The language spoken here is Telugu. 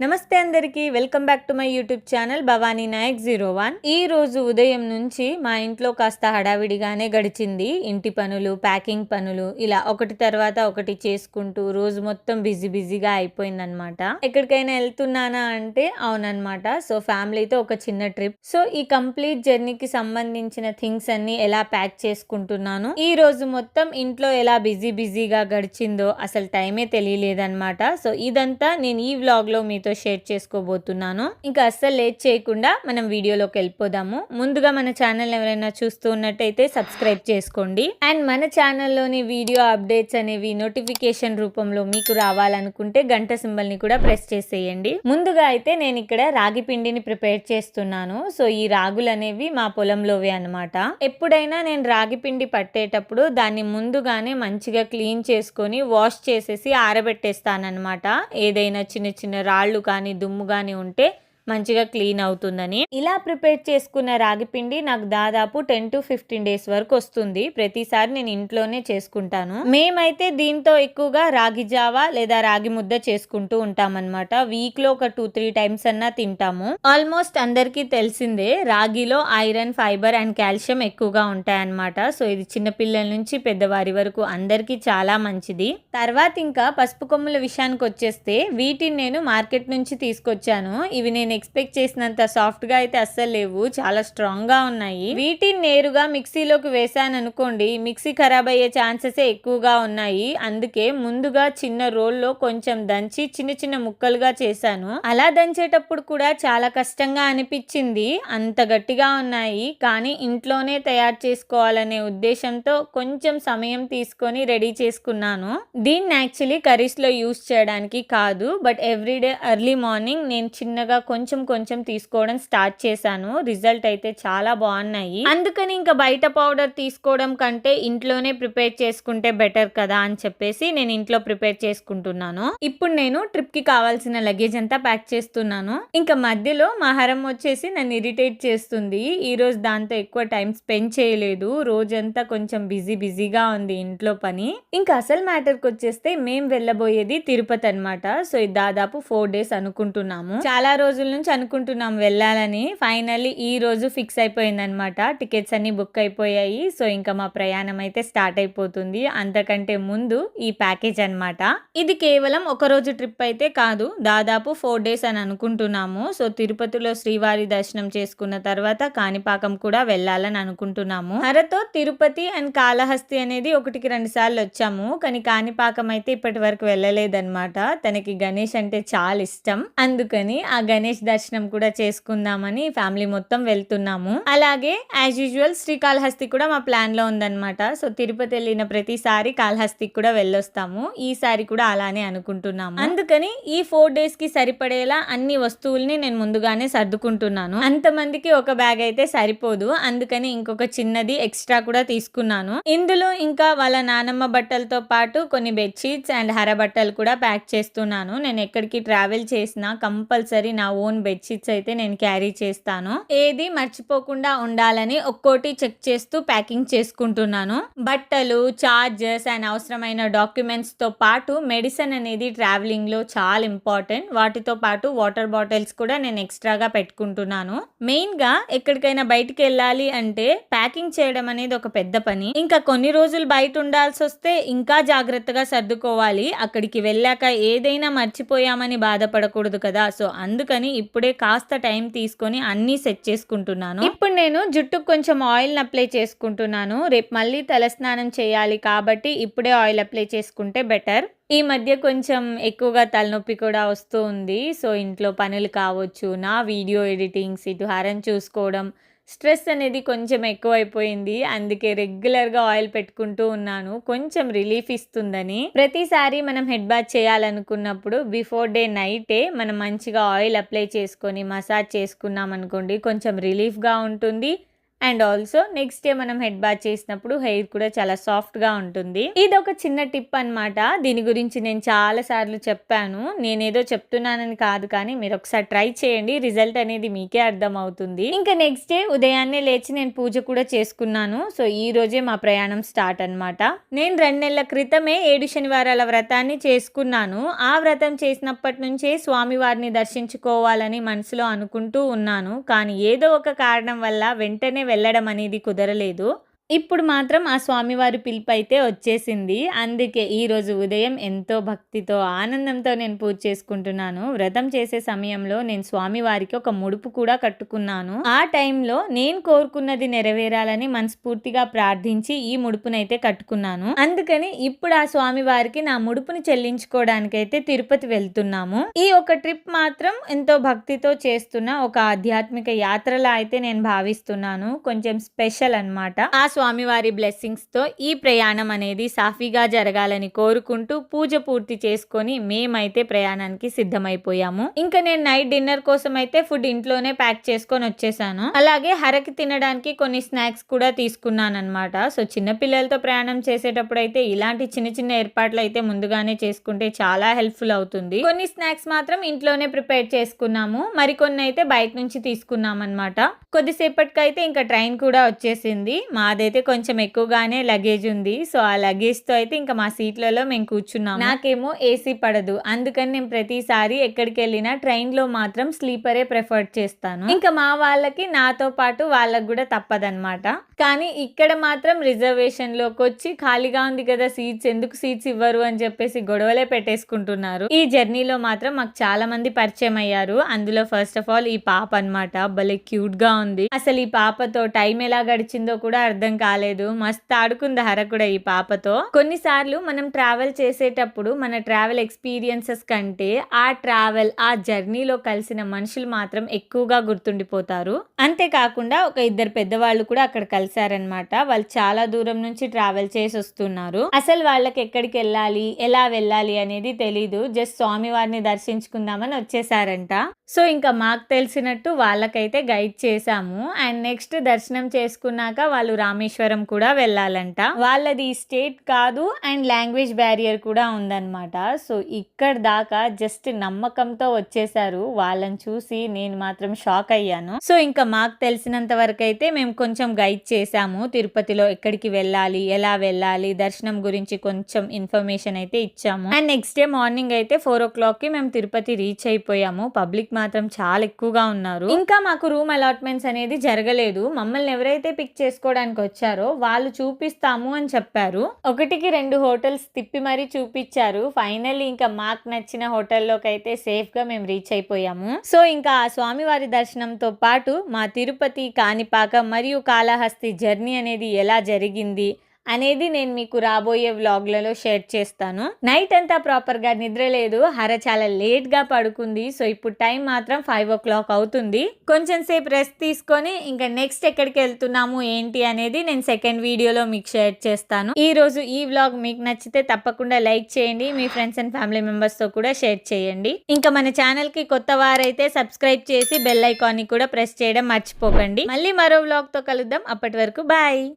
నమస్తే అందరికీ welcome back to my YouTube channel Bhavani Nayak 01. ఈ రోజు ఉదయం నుంచి మా ఇంట్లో కాస్త హడావిడిగానే గడిచింది. ఇంటి పనులు, ప్యాకింగ్ పనులు ఇలా ఒకటి తర్వాత ఒకటి చేసుకుంటూ రోజు మొత్తం బిజీగా అయిపోయిందనమాట. ఎక్కడికైనా వెళ్తున్నానా అంటే అవునన్నమాట. సో ఫ్యామిలీతో ఒక చిన్న ట్రిప్. సో ఈ కంప్లీట్ జర్నీకి సంబంధించిన థింగ్స్ అన్ని ఎలా ప్యాక్ చేసుకుంటున్నాను, ఈ రోజు మొత్తం ఇంట్లో ఎలా బిజీగా గడిచిందో అసలు టైమే తెలియలేదన్నమాట. సో ఇదంతా నేను ఈ వ్లాగ్ లో మీతో షేర్ చేసుకోబోతున్నాను. ఇంకా అస్సలు లేట్ చేయకుండా మనం వీడియోలోకి వెళ్ళిపోదాము. ముందుగా మన ఛానల్ ఎవరైనా చూస్తూ ఉన్నట్టయితే సబ్స్క్రైబ్ చేసుకోండి. అండ్ మన ఛానల్లోని వీడియో అప్డేట్స్ అనేవి నోటిఫికేషన్ రూపంలో మీకు రావాలనుకుంటే గంట సింబల్ ని కూడా ప్రెస్ చేసేయండి. ముందుగా అయితే నేను ఇక్కడ రాగి పిండిని ప్రిపేర్ చేస్తున్నాను. సో ఈ రాగులు అనేవి మా పొలంలోవే అన్నమాట. ఎప్పుడైనా నేను రాగి పిండి పట్టేటప్పుడు దాన్ని ముందుగానే మంచిగా క్లీన్ చేసుకొని వాష్ చేసేసి ఆరబెట్టేస్తానన్నమాట. ఏదైనా చిన్న రాళ్ళు కానీ దుమ్ము కానీ ఉంటే మంచిగా క్లీన్ అవుతుందని. ఇలా ప్రిపేర్ చేసుకున్న రాగి పిండి నాకు దాదాపు 10 to 15 డేస్ వరకు వస్తుంది. ప్రతిసారి నేను ఇంట్లోనే చేసుకుంటాను. మేమైతే దీంతో ఎక్కువగా రాగి జావా లేదా రాగి ముద్ద చేసుకుంటూ ఉంటామన్నమాట. వీక్ లో ఒక 2-3 టైమ్స్ అన్నా తింటాము. ఆల్మోస్ట్ అందరికీ తెలిసిందే రాగిలో ఐరన్, ఫైబర్ అండ్ కాల్షియం ఎక్కువగా ఉంటాయన్నమాట. సో ఇది చిన్నపిల్లల నుంచి పెద్దవారి వరకు అందరికీ చాలా మంచిది. తర్వాత ఇంకా పసుపు కొమ్ముల విషయానికి వచ్చేస్తే వీటిని నేను మార్కెట్ నుంచి తీసుకొచ్చాను. ఇవి నేను ఎక్స్పెక్ట్ చేసినంత సాఫ్ట్ గా అయితే అస్సలు లేవు, చాలా స్ట్రాంగ్ గా ఉన్నాయి. వీటిని నేరుగా మిక్సీలోకి వేసాను అనుకోండి, మిక్సీ ఖరాబ్ అయ్యే ఛాన్సెస్ ఎక్కువగా ఉన్నాయి. అందుకే ముందుగా చిన్న రోల్లో కొంచెం దంచి చిన్న ముక్కలుగా చేశాను. అలా దంచేటప్పుడు కూడా చాలా కష్టంగా అనిపించింది, అంత గట్టిగా ఉన్నాయి. కానీ ఇంట్లోనే తయారు చేసుకోవాలనే ఉద్దేశంతో కొంచెం సమయం తీసుకొని రెడీ చేసుకున్నాను. దీన్ని యాక్చువల్లీ కర్రీస్ లో యూస్ చేయడానికి కాదు, బట్ ఎవ్రీడే ఎర్లీ మార్నింగ్ నేను చిన్నగా కొంచెం తీసుకోవడం స్టార్ట్ చేశాను. రిజల్ట్ అయితే చాలా బాగున్నాయి. అందుకని ఇంకా బయట పౌడర్ తీసుకోవడం కంటే ఇంట్లోనే ప్రిపేర్ చేసుకుంటే బెటర్ కదా అని చెప్పేసి నేను ఇంట్లో ప్రిపేర్ చేసుకుంటున్నాను. ఇప్పుడు నేను ట్రిప్ కి కావాల్సిన లగేజ్ అంతా ప్యాక్ చేస్తున్నాను. ఇంకా మధ్యలో మా హరం వచ్చేసి నన్ను ఇరిటేట్ చేస్తుంది. ఈ రోజు దాంతో ఎక్కువ టైం స్పెండ్ చేయలేదు. రోజంతా కొంచెం బిజీగా ఉంది ఇంట్లో పని. ఇంకా అసలు మ్యాటర్ కి వచ్చేస్తే మేము వెళ్ళబోయేది తిరుపతి అన్నమాట. సో ఇది దాదాపు 4 డేస్ అనుకుంటున్నాము. చాలా రోజుల నుంచి అనుకుంటున్నాం వెళ్ళాలని. ఫైనల్లీ ఈ రోజు ఫిక్స్ అయిపోయింది అనమాట. టికెట్స్ అన్ని బుక్ అయిపోయాయి. సో ఇంకా మా ప్రయాణం అయితే స్టార్ట్ అయిపోతుంది. అంతకంటే ముందు ఈ ప్యాకేజ్ అన్నమాట. ఇది కేవలం ఒక రోజు ట్రిప్ అయితే కాదు, దాదాపు 4 డేస్ అని అనుకుంటున్నాము. సో తిరుపతిలో శ్రీవారి దర్శనం చేసుకున్న తర్వాత కాణిపాకం కూడా వెళ్ళాలని అనుకుంటున్నాము. హరతో తిరుపతి అండ్ కాళహస్తి అనేది 1-2 సార్లు వచ్చాము, కానీ కాణిపాకం అయితే ఇప్పటి వరకు వెళ్ళలేదన్నమాట. తనకి గణేష్ అంటే చాలా ఇష్టం, అందుకని ఆ గణేష్ దర్శనం కూడా చేసుకుందామని ఫ్యామిలీ మొత్తం వెళ్తున్నాము. అలాగే యాజ్ యూజువల్ శ్రీకాళహస్తి కూడా మా ప్లాన్ లో ఉందన్నమాట. సో తిరుపతి వెళ్ళిన ప్రతిసారి కాళహస్తికి కూడా వెళ్ళొస్తాము. ఈసారి కూడా అలానే అనుకుంటున్నాము. అందుకని ఈ 4 డేస్ కి సరిపడేలా అన్ని వస్తువుల్ని నేను ముందుగానే సర్దుకుంటున్నాను. అంతమందికి ఒక బ్యాగ్ అయితే సరిపోదు, అందుకని ఇంకొక చిన్నది ఎక్స్ట్రా కూడా తీసుకున్నాను. ఇందులో ఇంకా వాళ్ళ నానమ్మ బట్టలతో పాటు కొన్ని బెడ్షీట్స్ అండ్ హర బట్టలు కూడా ప్యాక్ చేస్తున్నాను. నేను ఎక్కడికి ట్రావెల్ చేసినా కంపల్సరీ నా ఓన్ బెడ్షీట్స్ అయితే నేను క్యారీ చేస్తాను. ఏది మర్చిపోకుండా ఉండాలని ఒక్కోటి చెక్ చేస్తూ ప్యాకింగ్ చేసుకుంటున్నాను. బట్టలు, చార్జర్స్ అండ్ అవసరమైన డాక్యుమెంట్స్ తో పాటు మెడిసిన్ అనేది ట్రావెలింగ్ లో చాలా ఇంపార్టెంట్. వాటితో పాటు వాటర్ బాటిల్స్ కూడా నేను ఎక్స్ట్రాగా పెట్టుకుంటున్నాను. మెయిన్ గా ఎక్కడికైనా బయటికి వెళ్ళాలి అంటే ప్యాకింగ్ చేయడం అనేది ఒక పెద్ద పని. ఇంకా కొన్ని రోజులు బయట ఉండాల్సి వస్తే ఇంకా జాగ్రత్తగా సర్దుకోవాలి. అక్కడికి వెళ్ళాక ఏదైనా మర్చిపోయామని బాధపడకూడదు కదా. సో అందుకని ఇప్పుడే కాస్త టైం తీసుకొని అన్ని సెట్ చేసుకుంటున్నాను. ఇప్పుడు నేను జుట్టుకు కొంచెం ఆయిల్ అప్లై చేసుకుంటున్నాను. రేపు మళ్ళీ తలస్నానం చేయాలి కాబట్టి ఇప్పుడే ఆయిల్ అప్లై చేసుకుంటే బెటర్. ఈ మధ్య కొంచెం ఎక్కువగా తలనొప్పి కూడా వస్తూ ఉంది. సో ఇంట్లో పనులు కావచ్చు, నా వీడియో ఎడిటింగ్స్, ఇటు హారం చూసుకోవడం, స్ట్రెస్ అనేది కొంచెం ఎక్కువైపోయింది. అందుకే రెగ్యులర్గా ఆయిల్ పెట్టుకుంటూ ఉన్నాను, కొంచెం రిలీఫ్ ఇస్తుందని. ప్రతిసారి మనం హెడ్ బాత్ చేయాలనుకున్నప్పుడు బిఫోర్ డే నైటే మనం మంచిగా ఆయిల్ అప్లై చేసుకొని మసాజ్ చేసుకున్నాం అనుకోండి, కొంచెం రిలీఫ్గా ఉంటుంది అండ్ ఆల్సో నెక్స్ట్ డే మనం హెడ్ బాత్ చేసినప్పుడు హెయిర్ కూడా చాలా సాఫ్ట్ గా ఉంటుంది. ఇది ఒక చిన్న టిప్ అన్నమాట. దీని గురించి నేను చాలా సార్లు చెప్పాను. నేనేదో చెప్తున్నానని కాదు, కానీ మీరు ఒకసారి ట్రై చేయండి, రిజల్ట్ అనేది మీకే అర్థం అవుతుంది. ఇంకా నెక్స్ట్ డే ఉదయాన్నే లేచి నేను పూజ కూడా చేసుకున్నాను. సో ఈ రోజే మా ప్రయాణం స్టార్ట్ అన్నమాట. నేను 2 నెలల క్రితమే 7 శనివారాల వ్రతాన్ని చేసుకున్నాను. ఆ వ్రతం చేసినప్పటి నుంచే స్వామివారిని దర్శించుకోవాలని మనసులో అనుకుంటూ ఉన్నాను. కానీ ఏదో ఒక కారణం వల్ల వెంటనే వెళ్ళడం అనేది కుదరలేదు. ఇప్పుడు మాత్రం ఆ స్వామివారి పిలుపు అయితే వచ్చేసింది. అందుకే ఈరోజు ఉదయం ఎంతో భక్తితో ఆనందంతో నేను పూజ చేసుకుంటున్నాను. వ్రతం చేసే సమయంలో నేను స్వామివారికి ఒక ముడుపు కూడా కట్టుకున్నాను. ఆ టైంలో నేను కోరుకున్నది నెరవేరాలని మనస్ఫూర్తిగా ప్రార్థించి ఈ ముడుపునైతే కట్టుకున్నాను. అందుకని ఇప్పుడు ఆ స్వామివారికి నా ముడుపుని చెల్లించుకోవడానికైతే తిరుపతి వెళ్తున్నాము. ఈ ఒక ట్రిప్ మాత్రం ఎంతో భక్తితో చేస్తున్న ఒక ఆధ్యాత్మిక యాత్రలా అయితే నేను భావిస్తున్నాను. కొంచెం స్పెషల్ అన్నమాట. ఆ స్వామివారి బ్లెస్సింగ్స్ తో ఈ ప్రయాణం అనేది సాఫీగా జరగాలని కోరుకుంటూ పూజ పూర్తి చేసుకొని మేమైతే ప్రయాణానికి సిద్ధమైపోయాము. ఇంకా నేను నైట్ డిన్నర్ కోసం అయితే ఫుడ్ ఇంట్లోనే ప్యాక్ చేసుకొని వచ్చేసాను. అలాగే హరకి తినడానికి కొన్ని స్నాక్స్ కూడా తీసుకున్నాను అనమాట. సో చిన్న పిల్లలతో ప్రయాణం చేసేటప్పుడు అయితే ఇలాంటి చిన్న చిన్న ఏర్పాట్లు అయితే ముందుగానే చేసుకుంటే చాలా హెల్ప్ఫుల్ అవుతుంది. కొన్ని స్నాక్స్ మాత్రం ఇంట్లోనే ప్రిపేర్ చేసుకున్నాము, మరికొన్ని అయితే బయట నుంచి తీసుకున్నాం అనమాట. కొద్దిసేపటికైతే ఇంకా ట్రైన్ కూడా వచ్చేసింది. మాదైతే కొంచెం ఎక్కువగానే లగేజ్ ఉంది. సో ఆ లగేజ్ తో అయితే ఇంకా మా సీట్లలో మేము కూర్చున్నాము. నాకేమో ఏసీ పడదు, అందుకని నేను ప్రతిసారి ఎక్కడికి వెళ్ళినా ట్రైన్ లో మాత్రం స్లీపరే ప్రిఫర్ చేస్తాను. ఇంకా మా వాళ్ళకి నాతో పాటు వాళ్ళకి కూడా తప్పదన్నమాట. కానీ ఇక్కడ మాత్రం రిజర్వేషన్ లోకి వచ్చి ఖాళీగా ఉంది కదా సీట్స్, ఎందుకు సీట్స్ ఇవ్వరు అని చెప్పేసి గొడవలే పెట్టేసుకుంటున్నారు. ఈ జర్నీలో మాత్రం మాకు చాలా మంది పరిచయం అయ్యారు. అందులో ఫస్ట్ ఆఫ్ ఆల్ ఈ పాప అన్నమాట. భలే క్యూట్ గా ఉంది. అసలు ఈ పాపతో టైం ఎలా గడిచిందో కూడా అర్థం కాలేదు. మస్తు ఆడుకుంది హర కూడా ఈ పాపతో. కొన్నిసార్లు మనం ట్రావెల్ చేసేటప్పుడు మన ట్రావెల్ ఎక్స్పీరియన్సెస్ కంటే ఆ జర్నీలో కలిసిన మనుషులు మాత్రం ఎక్కువగా గుర్తుండిపోతారు. అంతేకాకుండా ఒక 2 పెద్దవాళ్ళు కూడా అక్కడ కలిసారనమాట. వాళ్ళు చాలా దూరం నుంచి ట్రావెల్ చేసి వస్తున్నారు. అసలు వాళ్ళకి ఎక్కడికి వెళ్ళాలి, ఎలా వెళ్ళాలి అనేది తెలీదు. జస్ట్ స్వామివారిని దర్శించుకుందామని వచ్చేసారంట. సో ఇంకా మాకు తెలిసినట్టు వాళ్ళకైతే గైడ్ చేసాము. అండ్ నెక్స్ట్ దర్శనం చేసుకున్నాక వాళ్ళు రామేశ్వరం కూడా వెళ్ళాలంట. వాళ్ళది స్టేట్ కాదు అండ్ లాంగ్వేజ్ బ్యారియర్ కూడా ఉందన్నమాట. సో ఇక్కడ దాకా జస్ట్ నమ్మకంతో వచ్చేసారు. వాళ్ళని చూసి నేను మాత్రం షాక్ అయ్యాను. సో ఇంకా మాకు తెలిసినంత వరకు అయితే మేము కొంచెం గైడ్ చేసాము. తిరుపతిలో ఎక్కడికి వెళ్ళాలి, ఎలా వెళ్ళాలి, దర్శనం గురించి కొంచెం ఇన్ఫర్మేషన్ అయితే ఇచ్చాము. అండ్ నెక్స్ట్ డే మార్నింగ్ అయితే 4 o'clock కి మేము తిరుపతి రీచ్ అయిపోయాము. పబ్లిక్ మాత్రం చాలా ఎక్కువగా ఉన్నారు. ఇంకా మాకు రూమ్ అలాట్మెంట్స్ అనేది జరగలేదు. మమ్మల్ని ఎవరైతే పిక్ చేసుకోవడానికి వచ్చారో వాళ్ళు చూపిస్తాము అని చెప్పారు. 1కి 2 హోటల్స్ తిప్పి మరీ చూపించారు. ఫైనల్లీ ఇంకా మాకు నచ్చిన హోటల్లోకి అయితే సేఫ్ గా మేము రీచ్ అయిపోయాము. సో ఇంకా ఆ స్వామివారి దర్శనంతో పాటు మా తిరుపతి, కాణిపాకం మరియు కాళహస్తి జర్నీ అనేది ఎలా జరిగింది అనేది నేను మీకు రాబోయే వ్లాగ్లలో షేర్ చేస్తాను. నైట్ అంతా ప్రాపర్గా నిద్ర లేదు. హర చాలా లేట్గా పడుకుంది. సో ఇప్పుడు టైం మాత్రం 5 o'clock అవుతుంది. కొంచెం సేపు రెస్ట్ తీసుకొని ఇంకా నెక్స్ట్ ఎక్కడికి వెళ్తున్నాము ఏంటి అనేది నేను సెకండ్ వీడియోలో మీకు షేర్ చేస్తాను. ఈ రోజు ఈ వ్లాగ్ మీకు నచ్చితే తప్పకుండా లైక్ చేయండి. మీ ఫ్రెండ్స్ అండ్ ఫ్యామిలీ మెంబర్స్తో కూడా షేర్ చేయండి. ఇంకా మన ఛానల్కి కొత్త వారైతే సబ్స్క్రైబ్ చేసి బెల్ ఐకాన్ని కూడా ప్రెస్ చేయడం మర్చిపోకండి. మళ్ళీ మరో వ్లాగ్తో కలుద్దాం. అప్పటి వరకు బాయ్.